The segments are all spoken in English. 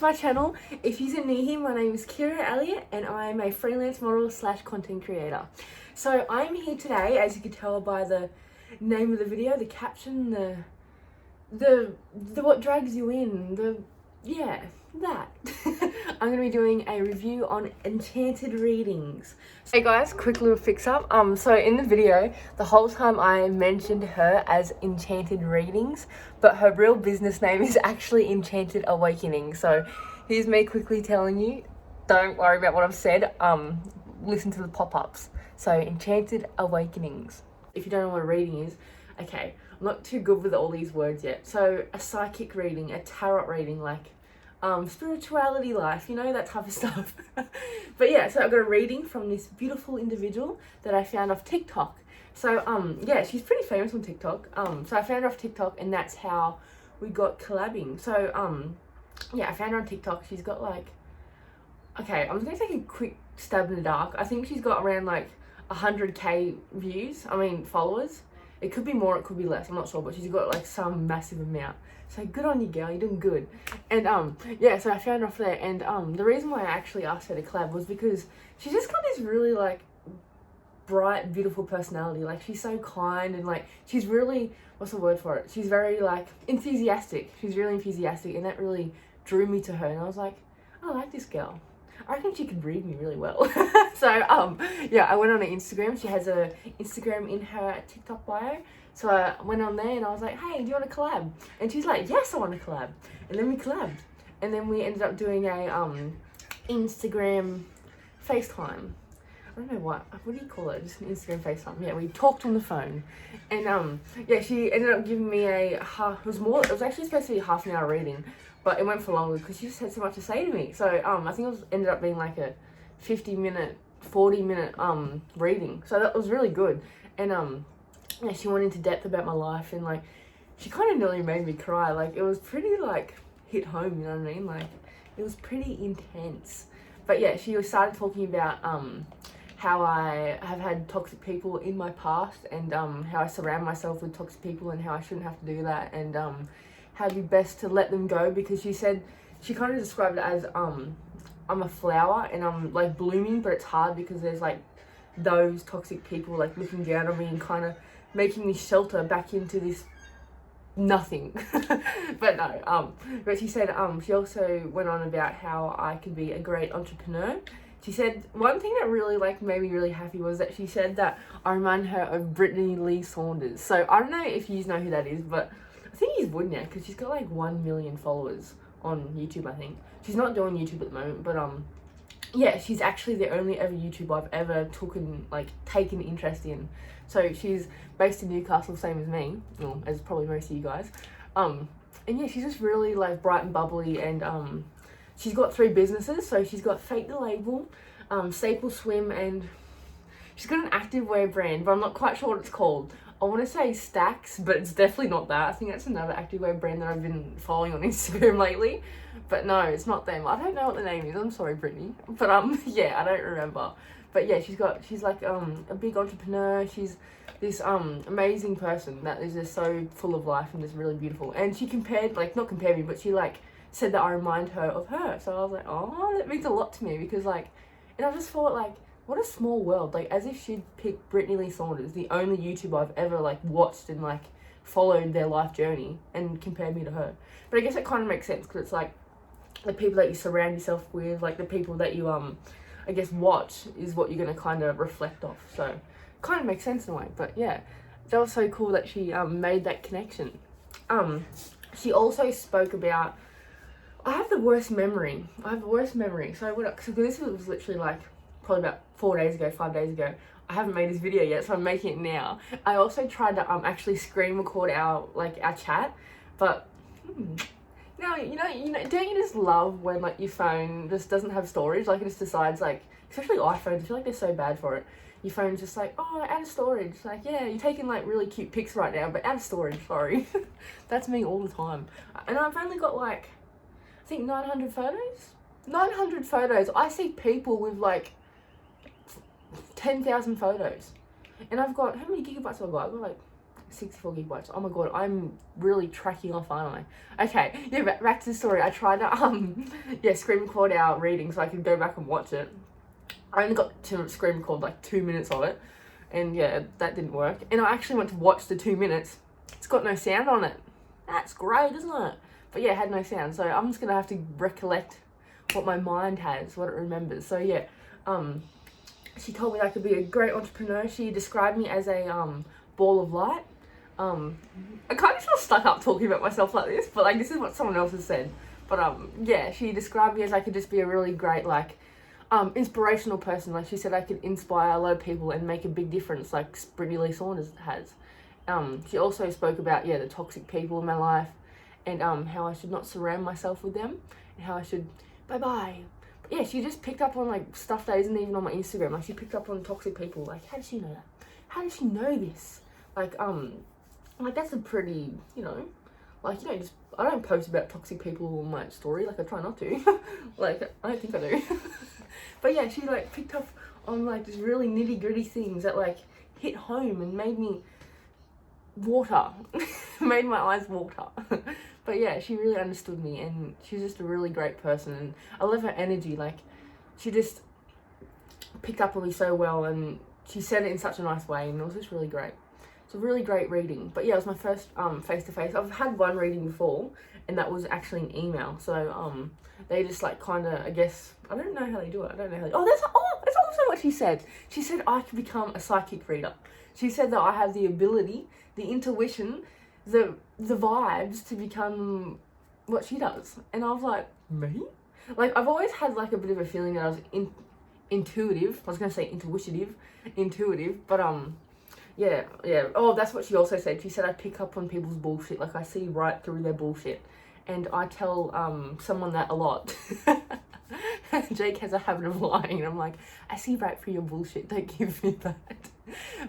my channel. If you're new here, my name is Kirra Elliott and I am a freelance model / content creator. So I'm here today, as you can tell by the name of the video, the caption, the what drags you in, that. I'm going to be doing a review on Enchanted Readings. Hey guys, quick little fix up. So in the video, the whole time I mentioned her as Enchanted Readings, but her real business name is actually Enchanted Awakenings. So here's me quickly telling you, don't worry about what I've said. Listen to the pop-ups. So Enchanted Awakenings. If you don't know what a reading is, okay, I'm not too good with all these words yet. So a psychic reading, a tarot reading, like spirituality life, you know, that type of stuff. But yeah, so I got a reading from this beautiful individual that I found off TikTok. So yeah, she's pretty famous on TikTok. So I found her off TikTok and that's how we got collabing. So yeah, I found her on TikTok. She's got like, okay, I'm gonna take a quick stab in the dark. I think she's got around like 100k views, followers. It could be more, it could be less, I'm not sure, but she's got like some massive amount. So good on you, girl, you're doing good. And yeah, so I found her off there, and the reason why I actually asked her to collab was because she's just got this really like bright, beautiful personality. Like she's so kind and like she's really, what's the word for it? She's very like enthusiastic. She's really enthusiastic, and that really drew me to her. And I was like, I like this girl. I reckon she could read me really well. So yeah, I went on her Instagram. She has a Instagram in her TikTok bio. So I went on there and I was like, hey, do you want to collab? And she's like, yes, I want to collab. And then we collabed. And then we ended up doing a Instagram FaceTime. I don't know what do you call it? Just an Instagram FaceTime. Yeah, we talked on the phone. And yeah, she ended up giving me it was actually supposed to be a half an hour reading, but it went for longer because she just had so much to say to me. So I think it ended up being like a 40-minute reading. So that was really good. And yeah, she went into depth about my life, and like she kind of nearly made me cry. Like it was pretty like hit home, you know what I mean? Like it was pretty intense. But yeah, she started talking about how I have had toxic people in my past, and how I surround myself with toxic people and how I shouldn't have to do that, and how it'd be best to let them go, because she said, she kind of described it as I'm a flower and I'm like blooming, but it's hard because there's like those toxic people like looking down on me and kind of making me shelter back into this nothing. But no, but she said she also went on about how I could be a great entrepreneur. She said one thing that really like made me really happy was that she said that I remind her of Brittany Lee Saunders. So I don't know if you know who that is, but I think you would now, because she's got like 1 million followers on YouTube. I think she's not doing YouTube at the moment, but yeah, she's actually the only ever YouTuber I've ever taken interest in. So she's based in Newcastle, same as me, well, as probably most of you guys. And yeah, she's just really like bright and bubbly, and she's got 3 businesses. So she's got Fake the Label, Staple Swim, and she's got an activewear brand, but I'm not quite sure what it's called. I want to say Stacks, but it's definitely not that. I think that's another activewear brand that I've been following on Instagram lately. But no, it's not them. I don't know what the name is. I'm sorry, Brittany. But yeah, I don't remember. But yeah, she's like a big entrepreneur. She's this amazing person that is just so full of life and just really beautiful. And she not compared me, but she like said that I remind her of her. So I was like, oh, that means a lot to me, because like, and I just thought like, what a small world. Like, as if she'd pick Brittany Lee Saunders, the only YouTuber I've ever like watched and like followed their life journey, and compared me to her. But I guess it kind of makes sense, because it's like the people that you surround yourself with, like the people that you I guess watch, is what you're going to kind of reflect off. So kind of makes sense in a way. But yeah, that was so cool that she made that connection. She also spoke about, I have the worst memory. So this was literally like probably about 5 days ago. I haven't made this video yet, so I'm making it now. I also tried to actually screen record our chat, but no, you know, don't you just love when like your phone just doesn't have storage? Like it just decides, like, especially iPhones, I feel like they're so bad for it. Your phone's just like, oh, out of storage. Like, yeah, you're taking like really cute pics right now, but out of storage, sorry. That's me all the time. And I've only got like, I think 900 photos. 900 photos. I see people with like 10,000 photos. And I've got, how many gigabytes have I got? I've got like 64 gigabytes. Oh my god, I'm really tracking off, aren't I? Okay, yeah, back to the story. I tried to screen record our reading so I could go back and watch it. I only got to screen record like 2 minutes of it, and yeah, that didn't work. And I actually went to watch the 2 minutes. It's got no sound on it. That's great, isn't it? But yeah, it had no sound, so I'm just gonna have to recollect what my mind has, what it remembers. So yeah, she told me I could be a great entrepreneur. She described me as a ball of light. I kind of feel stuck up talking about myself like this, but like this is what someone else has said. But yeah, she described me as I could just be a really great like inspirational person. Like she said I could inspire a lot of people and make a big difference like Brittany Lee Saunders has. She also spoke about the toxic people in my life and how I should not surround myself with them and how I should bye. But yeah, she just picked up on like stuff that isn't even on my Instagram. Like she picked up on toxic people. Like how did she know that? How did she know this? Like that's a pretty, just I don't post about toxic people on my story. Like I try not to. Like I don't think I do. But yeah, she like picked up on like just really nitty gritty things that like hit home and made me water. Made my eyes water. But yeah, she really understood me and she's just a really great person and I love her energy. Like she just picked up on me so well and she said it in such a nice way and it was just really great. It's a really great reading. But yeah, it was my first face-to-face. I've had one reading before and that was actually an email. So they just like kind of, I guess, I don't know how they do it. That's also what she said. She said I could become a psychic reader. She said that I have the ability, the intuition, the vibes to become what she does. And I was like, me? Like I've always had like a bit of a feeling that I was intuitive. I was going to say intuitive, but yeah. Oh, that's what she also said. She said I pick up on people's bullshit. Like I see right through their bullshit. And I tell someone that a lot. Jake has a habit of lying and I'm like, I see right through your bullshit, don't give me that.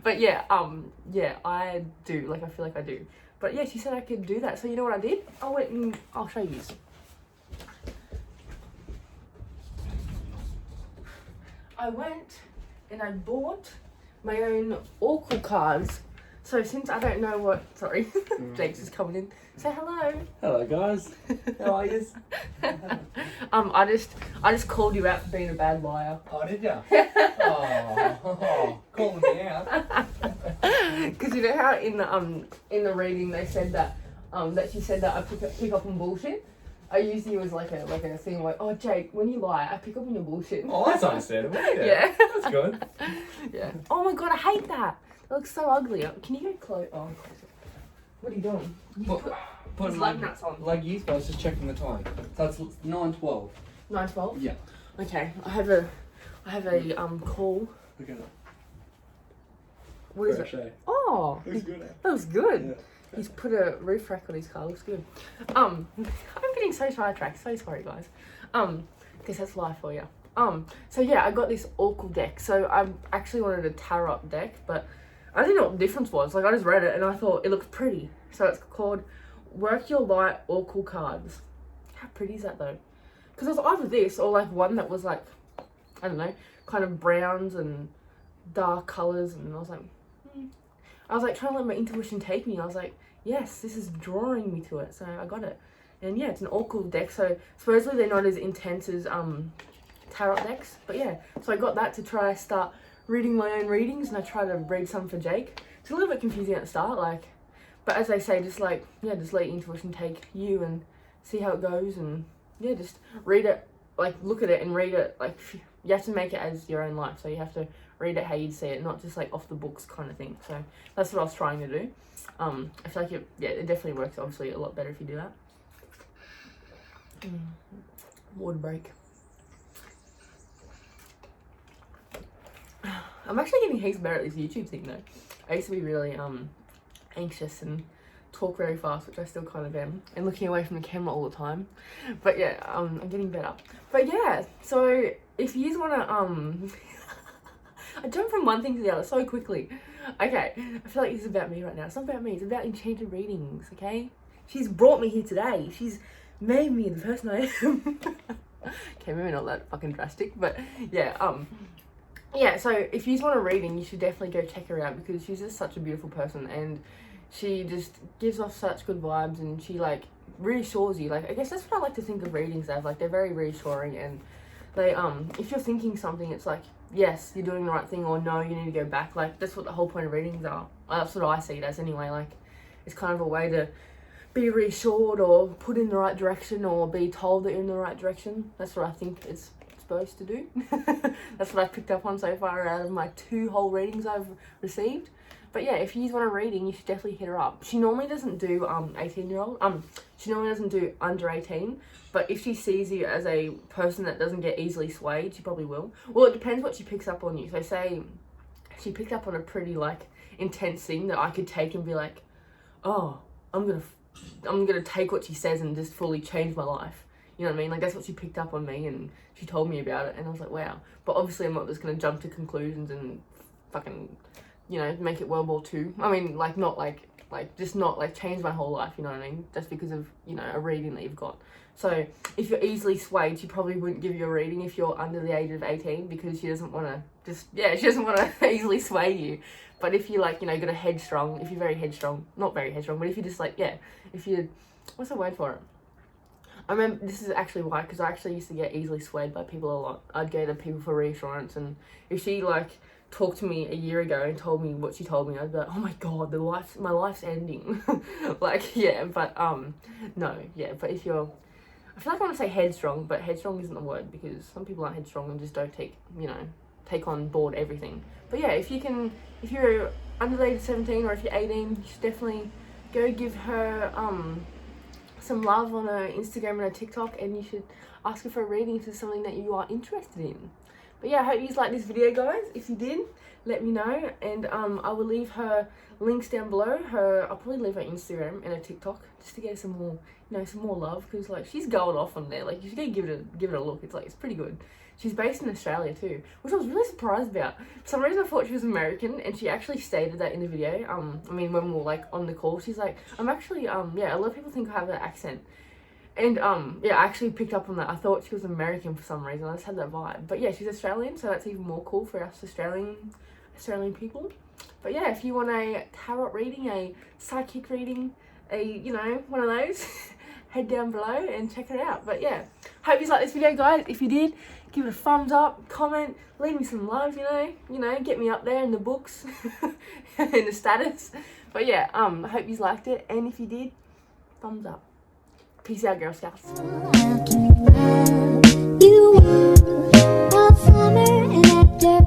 But yeah, I do. Like I feel like I do. But yeah, she said I could do that. So you know what I did? I went and I'll show you this. I went and I bought my own oracle cards. So since I don't know what, sorry, Jake's just coming in. Say hello. Hello guys. How are you? I just called you out for being a bad liar. Oh, did ya? Oh, calling me out. Because you know how in the reading they said that she said that I pick up on bullshit. I use you as like a thing like, oh Jake, when you lie, I pick up on your bullshit. Oh, that's understandable. Yeah. That's good. Yeah. Oh my god, I hate that. That looks so ugly. Can you go close? Oh, close it. What are you doing? Putting lug nuts on. Like you, I was just checking the time. So it's 9:12. 9:12? Yeah. Okay. I have a call. Look at it. What is Crochet. it? Oh, Looks good. that was good. Yeah. He's put a roof rack on his car. Looks good. I'm getting so sidetracked. So sorry, guys. Because that's life for you. So yeah, I got this oracle deck. So I actually wanted a tarot deck, but I didn't know what the difference was. Like I just read it and I thought it looked pretty. So it's called Work Your Light Oracle Cards. How pretty is that though? Because it was either this or like one that was like, I don't know, kind of browns and dark colours, and I was like trying to let my intuition take me. I was like, yes, this is drawing me to it. So I got it. And yeah, it's an oracle deck. So supposedly they're not as intense as tarot decks. But yeah, so I got that to try start reading my own readings, and I try to read some for Jake. It's a little bit confusing at the start, like, but as they say, just let your intuition take you and see how it goes, and yeah, just read it, like look at it and read it, like you have to make it as your own life, so you have to read it how you'd see it, not just like off the books kind of thing. So that's what I was trying to do. I feel like it definitely works obviously a lot better if you do that. Water break. I'm actually getting heaps better at this YouTube thing though. I used to be really anxious and talk very fast, which I still kind of am, and looking away from the camera all the time. But yeah, I'm getting better. But yeah, so if you want to I jumped from one thing to the other so quickly. Okay, I feel like this is about me right now. It's not about me, it's about Enchanted Readings, okay? She's brought me here today. She's made me the person I am. Okay, maybe not that fucking drastic, but yeah, yeah, so if you want a reading, you should definitely go check her out because she's just such a beautiful person, and she just gives off such good vibes, and she like reassures you. Like, I guess that's what I like to think of readings as. Like, they're very reassuring, and they if you're thinking something, it's like, yes, you're doing the right thing, or no, you need to go back. Like, that's what the whole point of readings are. That's what I see it as anyway. Like, it's kind of a way to be reassured or put in the right direction, or be told that you're in the right direction. That's what I think it's supposed to do. That's what I've picked up on so far out of my 2 whole readings I've received. But yeah, if you want a reading, you should definitely hit her up. She normally doesn't do 18-year-old. She normally doesn't do under 18. But if she sees you as a person that doesn't get easily swayed, she probably will. Well, it depends what she picks up on you. So say she picked up on a pretty like intense thing that I could take and be like, oh, I'm gonna take what she says and just fully change my life. You know what I mean? Like, that's what she picked up on me, and she told me about it, and I was like, wow. But obviously I'm not just gonna jump to conclusions and fucking, you know, make it World War II. I mean, like, not like just not like change my whole life, you know what I mean? Just because of, you know, a reading that you've got. So if you're easily swayed, she probably wouldn't give you a reading if you're under the age of 18, because she doesn't want to she doesn't want to easily sway you. But if you like, you know, got a headstrong, if you're very headstrong, not very headstrong, but if you just like, yeah, if you, what's the word for it? I remember, this is actually why, because I actually used to get easily swayed by people a lot. I'd go to people for reassurance, and if she like talked to me a year ago and told me what she told me, I'd be like, oh my god, my life's ending. Like, yeah, but no, yeah, but if you're, I feel like I want to say headstrong, but headstrong isn't the word, because some people aren't headstrong and just don't take on board everything. But yeah, if you're under the age of 17, or if you're 18, you should definitely go give her some love on her Instagram and her TikTok, and you should ask her for a reading if it's something that you are interested in. But yeah, I hope you liked this video, guys. If you did, let me know, and I will leave her links down below. I'll probably leave her Instagram and her TikTok just to get some more, you know, some more love, because like she's going off on there. Like, you should go give it a look. It's pretty good. She's based in Australia too, which I was really surprised about. For some reason I thought she was American, and she actually stated that in the video. I mean, when we were like on the call, she's like, I'm actually yeah, a lot of people think I have an accent. And yeah, I actually picked up on that. I thought she was American for some reason. I just had that vibe. But yeah, she's Australian, so that's even more cool for us Australian people. But yeah, if you want a tarot reading, a psychic reading, you know, one of those, head down below and check it out. But yeah, hope you liked this video, guys. If you did, give it a thumbs up, comment, leave me some love, you know, get me up there in the books, in the status. But yeah, I hope you liked it, and if you did, thumbs up. Peace out, Girl Scouts. You are a summer and after